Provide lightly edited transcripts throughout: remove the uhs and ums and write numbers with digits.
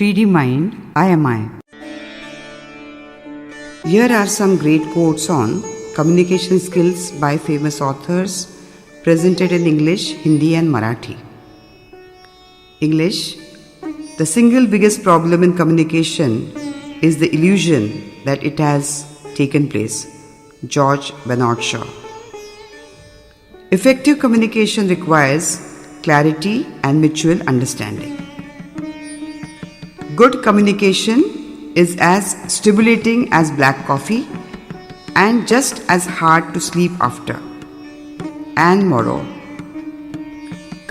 3D Mind, I Am I. Here are some great quotes on communication skills by famous authors presented in English, Hindi and Marathi. English: the single biggest problem in communication is the illusion that it has taken place. George Bernard Shaw. Effective communication requires clarity and mutual understanding. Good communication is as stimulating as black coffee and just as hard to sleep after. And moral: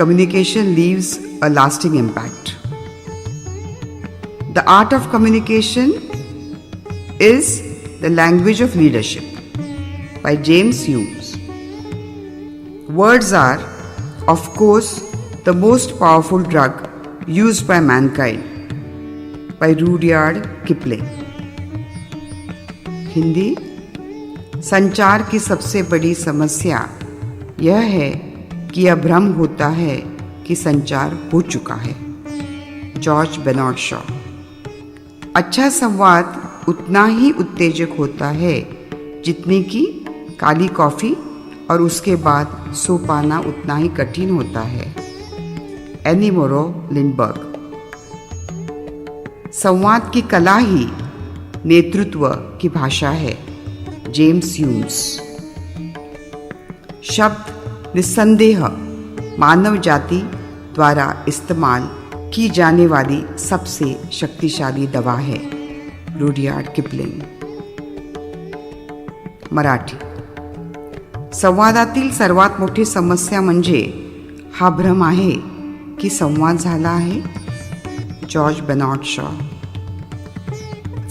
communication leaves a lasting impact. The art of communication is the language of leadership by James Hume. Words are, of course, the most powerful drug used by mankind. by Rudyard Kipling. Hindi: संचार की सबसे बड़ी समस्या यह है कि यह भ्रम होता है कि संचार हो चुका है. George Bernard Shaw. अच्छा संवाद उतना ही उत्तेजक होता है जितनी कि काली कॉफ़ी और उसके बाद सो पाना उतना ही कठिन होता है. एनी मोरो लिंडबर्ग. संवाद की कला ही नेतृत्व की भाषा है. James Hume's. शब्द निस्संदेह मानव जाति द्वारा इस्तेमाल की जाने वाली सबसे शक्तिशाली दवा है. Rudyard Kipling. मराठी. संवादातील सर्वात मोठी समस्या म्हणजे हा भ्रम आहे की संवाद झाला आहे. George Bernard Shaw.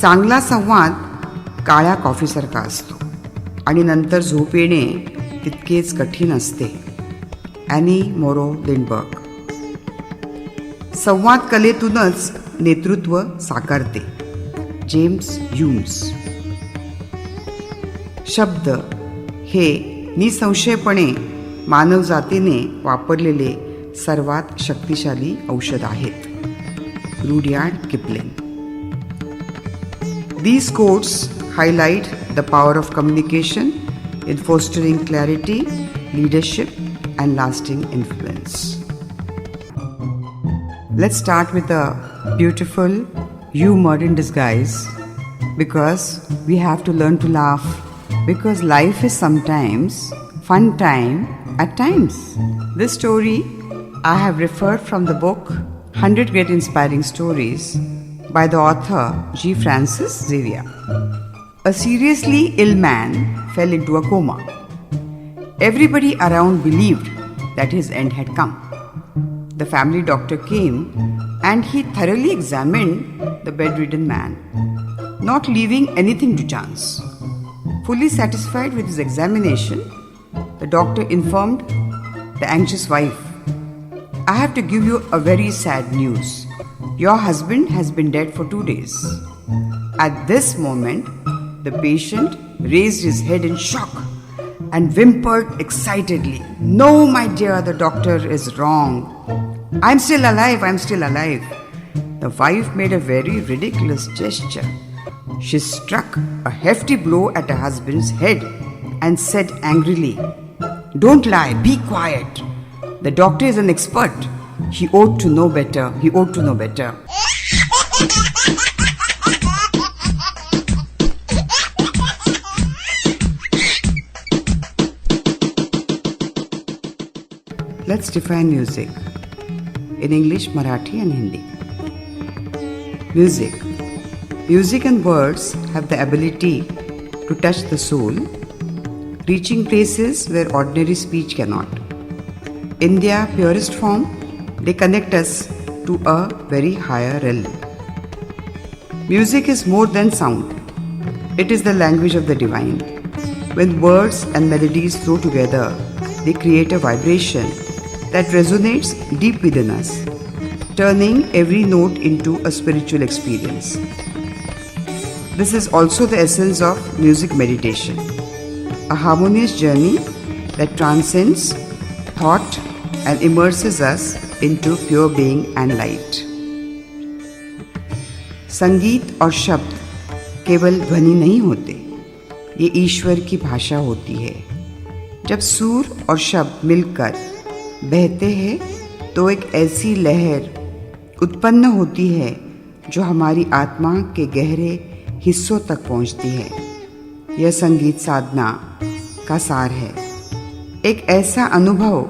चांगला संवाद काळ्या कॉफीसारखा असतो आणि नंतर झोप येणे तितकेच कठीण असते. ॲनी मोरो लिंडबर्ग. संवाद कलेतूनच नेतृत्व साकारते. James Hume's. शब्द हे निसंशयपणे मानवजातीने वापरलेले सर्वात शक्तिशाली औषध आहेत. Rudyard Kipling. These quotes highlight the power of communication in fostering clarity, leadership, and lasting influence. Let's start with a beautiful humor in disguise, because we have to learn to laugh, because life is sometimes fun time at times. This story I have referred from the book 100 Great Inspiring Stories by the author G. Francis Xavier. A seriously ill man fell into a coma. Everybody around believed that his end had come. The family doctor came and he thoroughly examined the bedridden man, not leaving anything to chance. Fully satisfied with his examination, the doctor informed the anxious wife, "I have to give you a very sad news. Your husband has been dead for 2 days." At this moment, the patient raised his head in shock and whimpered excitedly, "No, my dear, the doctor is wrong. I'm still alive, I'm still alive." The wife made a very ridiculous gesture. She struck a hefty blow at her husband's head and said angrily, "Don't lie, be quiet. The doctor is an expert. He ought to know better. He ought to know better." Let's define music in English, Marathi, and Hindi. Music. Music and words have the ability to touch the soul, reaching places where ordinary speech cannot. In their purest form, they connect us to a very higher realm. Music is more than sound. It is the language of the divine. When words and melodies flow together, they create a vibration that resonates deep within us, turning every note into a spiritual experience. This is also the essence of music meditation, a harmonious journey that transcends thought and immerses us into pure being and light. संगीत और शब्द केवल ध्वनि नहीं होते, ये ईश्वर की भाषा होती है। जब सुर और शब्द मिलकर बहते हैं तो एक ऐसी लहर उत्पन्न होती है जो हमारी आत्मा के गहरे हिस्सों तक पहुंचती है। यह संगीत साधना का सार है, एक ऐसा अनुभव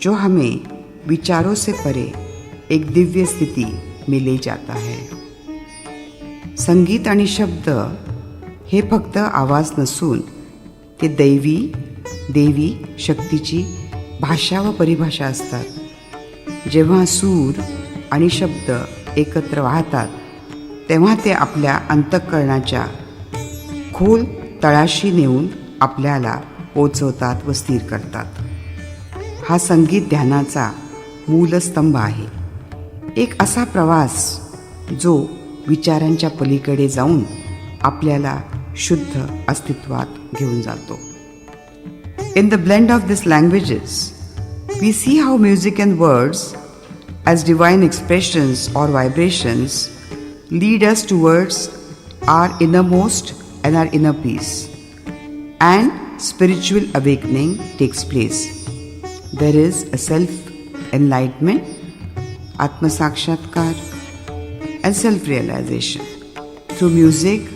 जो हमें विचारों से परे एक दिव्य स्थिति में ले जाता है। संगीत आणि शब्द हे फक्त आवाज नसून ते देवी शक्तीची भाषा व परिभाषा असतात। जेव्हा सूर आणि शब्द एकत्र वाहतात तेव्हा ते आपल्या अंतःकरणाच्या खोल तळाशी नेऊन आपल्याला पोचवतात व स्थिर करतात। हा संगीत ध्यानाचा मूलस्तंभ आहे, एक असा प्रवास जो विचारांच्या पलीकडे जाऊन आपल्याला शुद्ध अस्तित्वात घेऊन जातो। In the blend of these languages, we see how music and words, as divine expressions or vibrations, lead us towards our innermost and our inner peace, and spiritual awakening takes place. There is a self-enlightenment, Atma Sakshatkar, and self-realization. Through music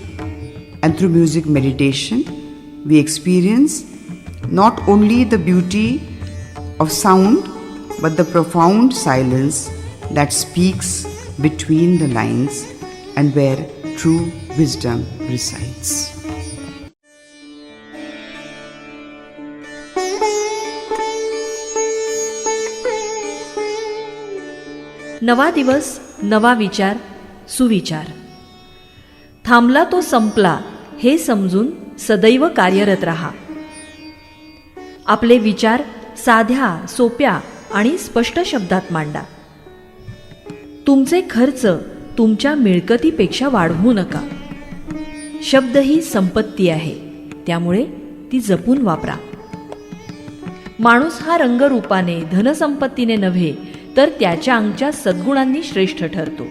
and through music meditation, we experience not only the beauty of sound but the profound silence that speaks between the lines and where true wisdom resides. नवा दिवस, नवा विचार, सुविचार. थांबला तो संपला हे समजून सदैव कार्यरत राहा. आपले विचार साध्या, सोप्या आणि स्पष्ट शब्दात मांडा. तुमचे खर्च तुमच्या मिळकतीपेक्षा वाढवू नका. शब्द ही संपत्ती आहे, त्यामुळे ती जपून वापरा. माणूस हा रंगरूपाने, धनसंपत्तीने नव्हे तर त्याच्या अंगच्या सद्गुणांनी श्रेष्ठ ठरतो.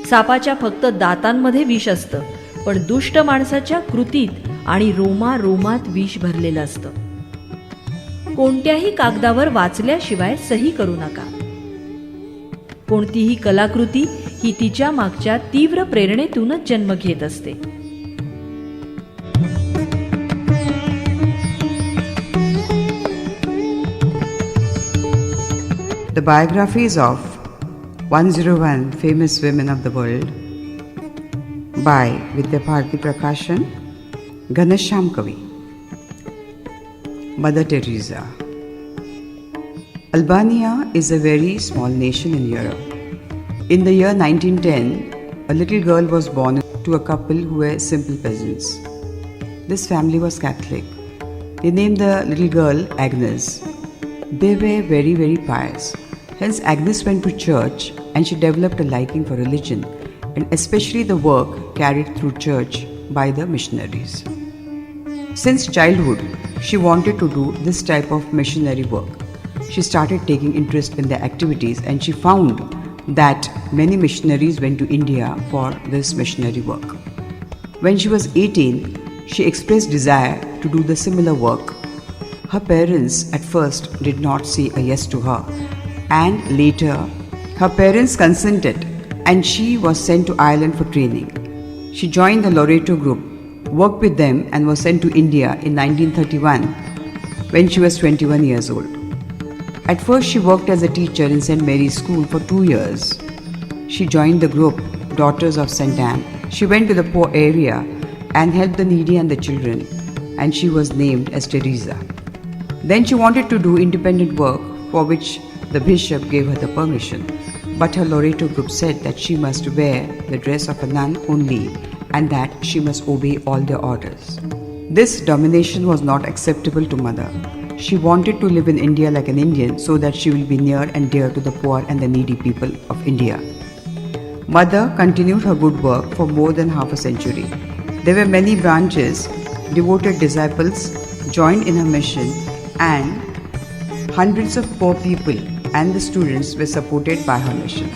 सापाच्या फक्त दातांमध्ये विष असतं, पण दुष्ट माणसाच्या कृतीत आणि रोमात विष भरलेलं असतं. कोणत्याही कागदावर वाचल्याशिवाय सही करू नका. कोणतीही कलाकृती ही तिच्या मागच्या तीव्र प्रेरणेतूनच जन्म घेत असते. The biographies of 101 famous women of the world by Vidya Bharati Prakashan, Ghanshyam Kavi. Mother Teresa. Albania is a very small nation in Europe. In the year 1910, a little girl was born to a couple who were simple peasants. This family was Catholic. They named the little girl Agnes. They were very, very pious. Hence, Agnes went to church and she developed a liking for religion and especially the work carried through church by the missionaries. Since childhood, she wanted to do this type of missionary work. She started taking interest in their activities and she found that many missionaries went to India for this missionary work. When she was 18, she expressed desire to do the similar work. Her parents at first did not say a yes to her, and later her parents consented and she was sent to Ireland for training. She joined the Loreto group, worked with them and was sent to India in 1931 when she was 21 years old. At first she worked as a teacher in St. Mary's School for 2 years. She joined the group Daughters of St. Anne. She went to the poor area and helped the needy and the children, and she was named as Teresa. Then she wanted to do independent work, for which the bishop gave her the permission. But her Loreto group said that she must wear the dress of a nun only and that she must obey all their orders. This domination was not acceptable to Mother. She wanted to live in India like an Indian so that she will be near and dear to the poor and the needy people of India. Mother continued her good work for more than half a century. There were many branches, devoted disciples joined in her mission, and hundreds of poor people and the students were supported by her mission.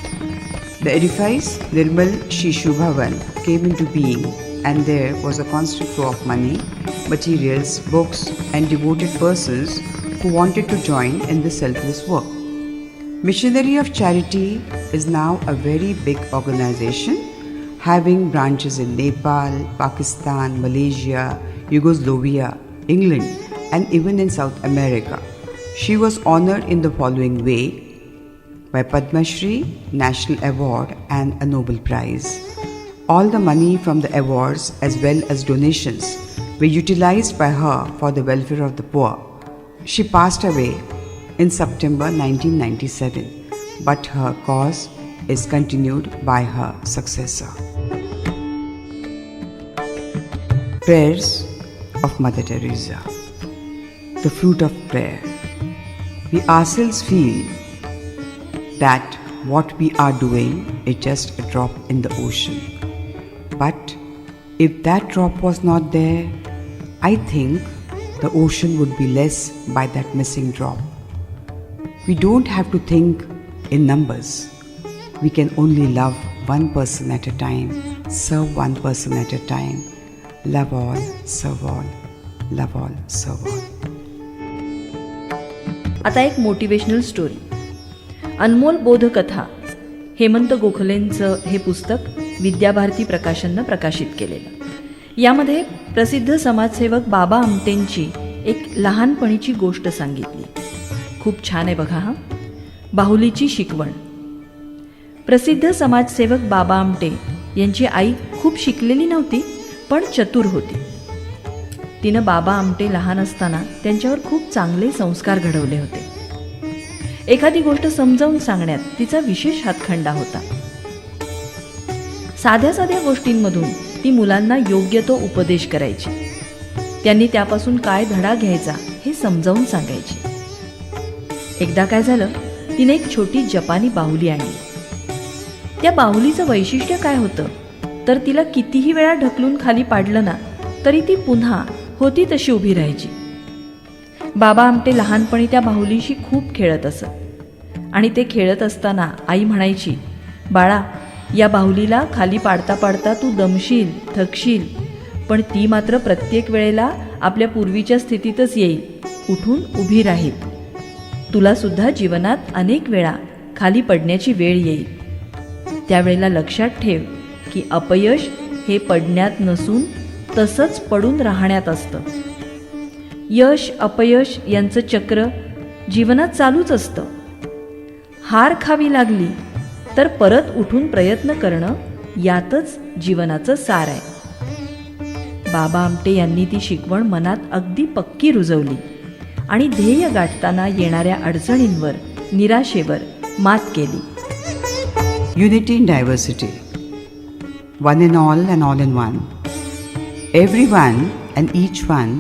The edifice Nirmal Shishu Bhavan came into being, and there was a constant flow of money, materials, books, and devoted persons who wanted to join in this selfless work. Missionary of Charity is now a very big organization having branches in Nepal, Pakistan, Malaysia, Yugoslavia, England, and even in South America. She was honored in the following way: by Padma Shri, National Award, and a Nobel Prize. All the money from the awards as well as donations were utilized by her for the welfare of the poor. She passed away in September 1997, but her cause is continued by her successor. Prayers of Mother Teresa. The fruit of prayer. We ourselves feel that what we are doing is just a drop in the ocean. But if that drop was not there, I think the ocean would be less by that missing drop. We don't have to think in numbers. We can only love one person at a time, serve one person at a time. Love all, serve all, love all, serve all. आता एक motivational story. अनमोल बोधकथा हेमंत गोखलेंचं हे पुस्तक विद्याभारती प्रकाशननं प्रकाशित केलेलं. यामध्ये प्रसिद्ध समाजसेवक बाबा आमटेंची एक लहानपणीची गोष्ट सांगितली. खूप छान आहे बघा हा. बाहुलीची शिकवण. प्रसिद्ध समाजसेवक बाबा आमटे यांची आई खूप शिकलेली नव्हती, पण चतुर होती. तिनं बाबा आमटे लहान असताना त्यांच्यावर खूप चांगले संस्कार घडवले होते. एखादी गोष्ट समजावून सांगण्यात तिचा विशेष हातखंडा होता. साध्या साध्या गोष्टींमधून ती मुलांना योग्य तो उपदेश करायची. त्यांनी त्यापासून काय धडा घ्यायचा हे समजावून सांगायची. एकदा काय झालं, तिने एक छोटी जपानी बाहुली आणली. त्या बाहुलीचं वैशिष्ट्य काय होतं तर तिला कितीही वेळा ढकलून खाली पाडलं ना तरी ती पुन्हा होती तशी उभी राहायची. बाबा आमटे लहानपणी त्या बाहुलीशी खूप खेळत असत आणि ते खेळत असताना आई म्हणायची, बाळा, या बाहुलीला खाली पाडता पाडता तू दमशील, थकशील, पण ती मात्र प्रत्येक वेळेला आपल्या पूर्वीच्या स्थितीतच येईल, उठून उभी राहील. तुला सुद्धा जीवनात अनेक वेळा खाली पडण्याची वेळ येईल. त्यावेळेला लक्षात ठेव की अपयश हे पडण्यात नसून तसंच पडून राहण्यात असतं. यश अपयश यांचं चक्र जीवनात चालूच असतं. हार खावी लागली तर परत उठून प्रयत्न करणं यातच जीवनाचं सार आहे. बाबा आमटे यांनी ती शिकवण मनात अगदी पक्की रुजवली आणि ध्येय गाठताना येणाऱ्या अडचणींवर, निराशेवर मात केली. Unity in diversity. One in all and all in one. Everyone and each one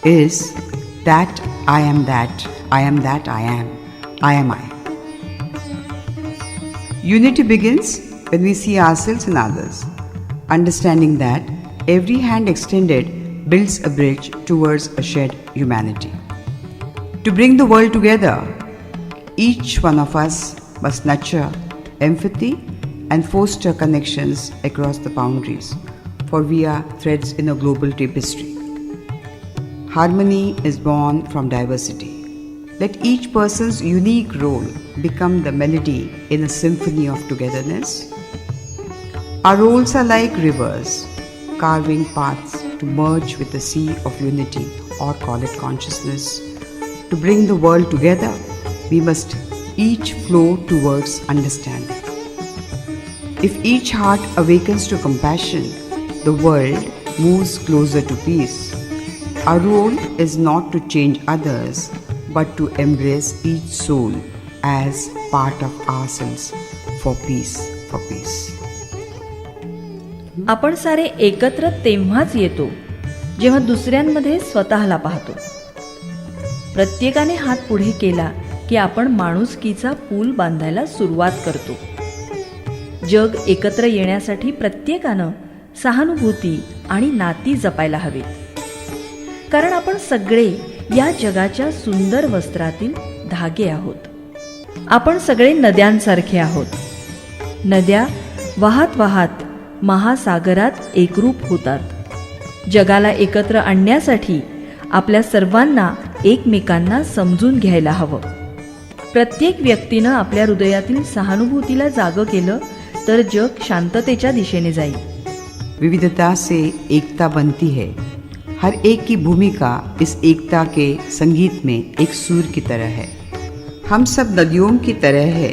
is that I am that, I am that I am I. Unity begins when we see ourselves in others, understanding that every hand extended builds a bridge towards a shared humanity. To bring the world together, each one of us must nurture empathy and foster connections across the boundaries, for we are threads in a global tapestry. Harmony is born from diversity. Let each person's unique role become the melody in a symphony of togetherness. Our roles are like rivers, carving paths to merge with the sea of unity, or call it consciousness. To bring the world together, we must each flow towards understanding. If each heart awakens to compassion, the world moves closer to peace. Our role is not to change others, but to embrace each soul as part of ourselves for peace, for peace. आपण सारे एकत्र तेव्हाच येतो जेव्हा दुसऱ्यांमध्ये स्वतःला पाहतो. प्रत्येकाने हात पुढे केला की आपण माणुसकीचा पूल बांधायला सुरुवात करतो. जग एकत्र येण्यासाठी प्रत्येकानं सहानुभूती आणि नाती जपायला हवीत. कारण आपण सगळे या जगाच्या सुंदर वस्त्रातील धागे आहोत. आपण सगळे नद्यांसारखे आहोत. नद्या वाहत वाहत महासागरात एकरूप होतात. जगाला एकत्र आणण्यासाठी आपल्या सर्वांना एकमेकांना समजून घ्यायला हवं. प्रत्येक व्यक्तीनं आपल्या हृदयातील सहानुभूतीला जागं केलं तर जग शांततेच्या दिशेने जाईल. विविधता से एकता बनती है. हर एक की भूमिका इस एकता के संगीत में एक सुर की तरह है. हम सब नदियों की तरह है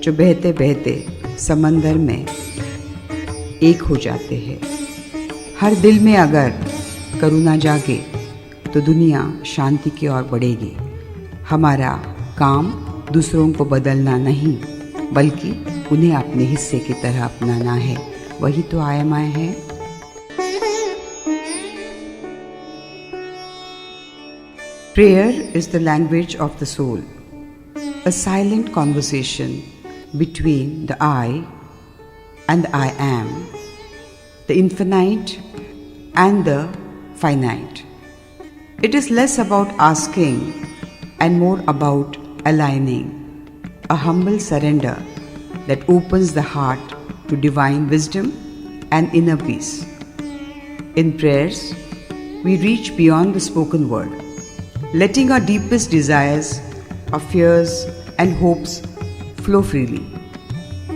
जो बहते बहते समंदर में एक हो जाते हैं. हर दिल में अगर करुणा जागे तो दुनिया शांति की ओर बढ़ेगी. हमारा काम दूसरों को बदलना नहीं बल्कि उन्हें अपने हिस्से की तरह अपनाना है. वही तो आयमाय है. Prayer is the language of the soul, a silent conversation between the I and the I am, the infinite and the finite. It is less about asking and more about aligning, a humble surrender that opens the heart to divine wisdom and inner peace. In prayers, we reach beyond the spoken word, letting our deepest desires, our fears and hopes flow freely.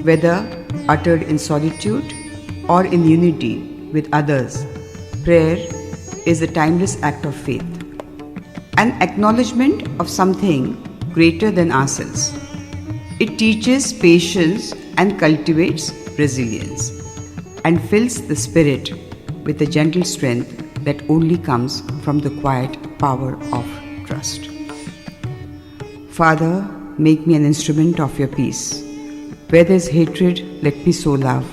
Whether uttered in solitude or in unity with others, prayer is a timeless act of faith, an acknowledgement of something greater than ourselves. It teaches patience and cultivates resilience, and fills the spirit with a gentle strength that only comes from the quiet power of trust. Father, make me an instrument of your peace. Where there is hatred, let me sow love.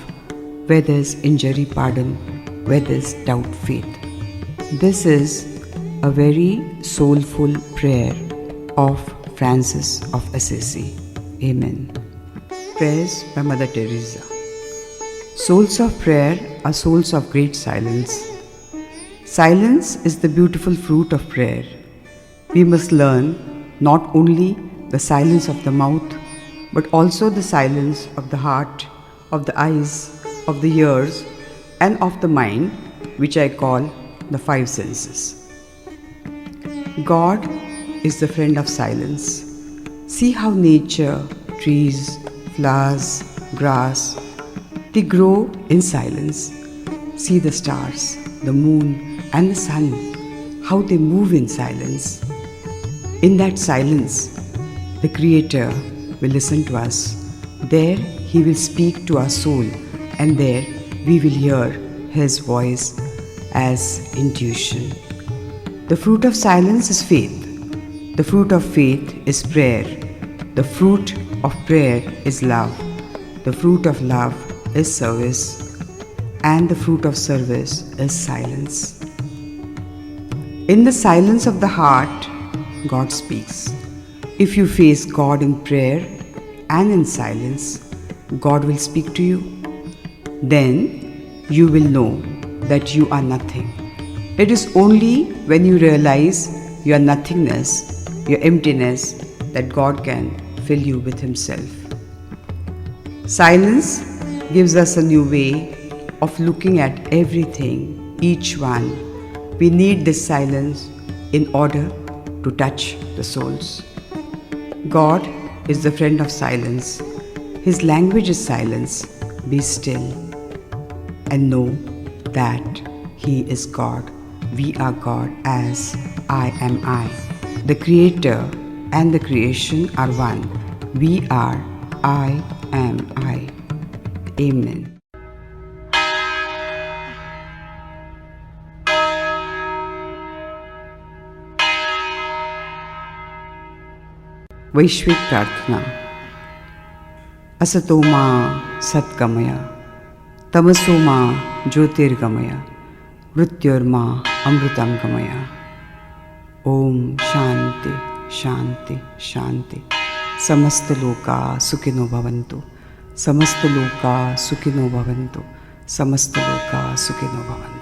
Where there is injury, pardon. Where there is doubt, faith. This is a very soulful prayer of Francis of Assisi. Amen. Prayers by Mother Teresa. Souls of prayer are souls of great silence. Silence is the beautiful fruit of prayer. We must learn not only the silence of the mouth, but also the silence of the heart, of the eyes, of the ears, and of the mind, which I call the five senses. God is the friend of silence. See how nature, trees, flowers, grass, they grow in silence. See the stars, the moon and the sun, how they move in silence. In that silence, the Creator will listen to us. There He will speak to our soul, and there we will hear His voice as intuition. The fruit of silence is faith. The fruit of faith is prayer. The fruit of prayer is love. The fruit of love is service. And the fruit of service is silence. In the silence of the heart, God speaks. If you face God in prayer and in silence, God will speak to you. Then you will know that you are nothing. It is only when you realize your nothingness, your emptiness, that God can fill you with Himself. Silence gives us a new way of looking at everything, each one. We need this silence in order to touch the souls. God is the friend of silence. His language is silence. Be still and know that He is God. We are God as I am I. The Creator and the creation are one. We are I am I. Amen. वैश्विक प्रार्थना. असतो मा सत्गमय, तमसो मा ज्योतिर्गमय, मृत्योर्मा अमृतं गमय. ओम शांति शांति शांति. समस्त लोका सुखिनो भवन्तु. समस्त लोका सुखिनो भवन्तु. समस्त लोका सुखिनो भवन्तु.